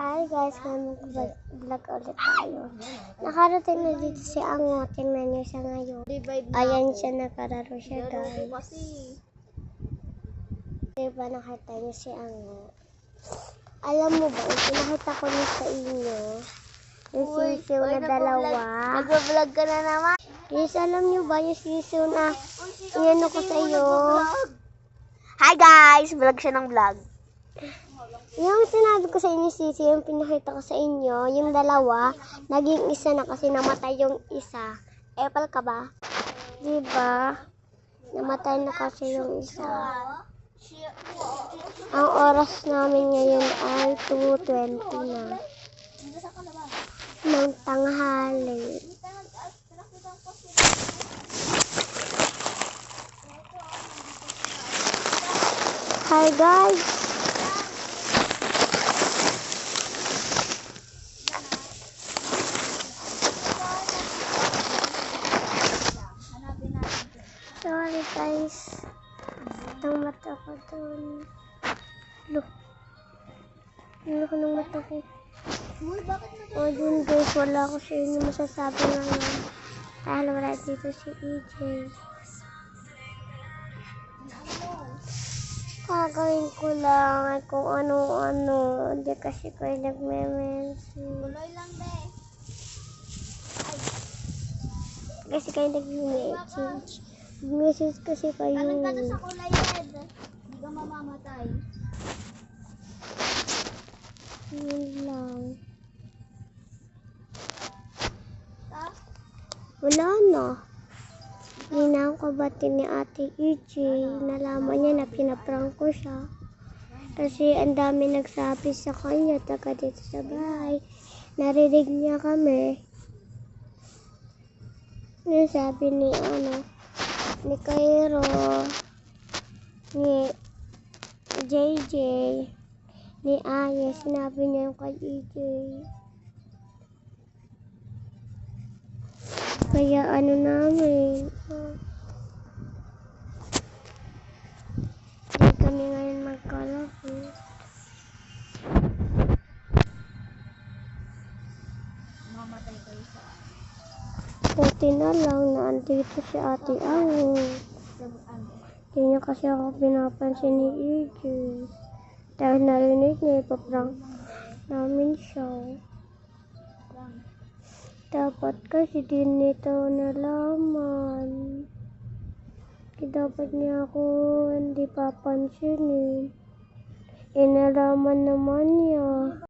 Hi guys, mag-vlog ulit tayo. Nakarating na dito si Ango. Tingnan niyo siya ngayon. Ayan siya, nakararo siya guys. Diba nakita niyo si Ango? Alam mo ba, nakita ko niyo sa inyo. Yung sisiw na dalawa. Nag-vlog ka na naman. Yes, alam niyo ba yung sisiw na inano ko sa iyo? Hi guys! Vlog siya ng vlog. Yung sinabi ko sa inyo, sisi, yung pinakita ko sa inyo, yung dalawa, naging isa na kasi namatay yung isa. Epal ka ba? Diba? Namatay na kasi yung isa. Ang oras namin ngayon ay 2:20 na. Ng tanghali. Hi guys! Sorry guys. Ang mata ko doon. Look. Look ng mata ko. O yun guys, wala ko sa inyo masasabi ngayon. Dahil wala dito si EJ. Gagawin ko lang kung ano-ano. Hindi kasi ko nagme-message. Tuloy lang be. Kasi kayo nag-message. Message kasi kayo. Tanong ka sa kulay red. Hindi ka mamamatay. Yun lang. Ta? Wala na. Hindi na ako kabati ni Ate EJ. Nalaman niya na pinaprank ko siya. Kasi ang dami nagsabi sa kanya, taga dito sa bahay. Narinig niya kami. Yung sabi ni ni Cairo, ni JJ, ni Aya, sinabi niya yung kay EJ. Kaya namin, hindi kami ngayon magkalapit. Mamamatay kayo sa Buti na lang na andito si Ate Ango. Hindi niya kasi ako pinapansin ni EJ. Dahil narinig niya, ipaprank namin siya. Dapat kasi din nito nalaman. Dapat niya ako hindi papansinin. Inalaman naman niya.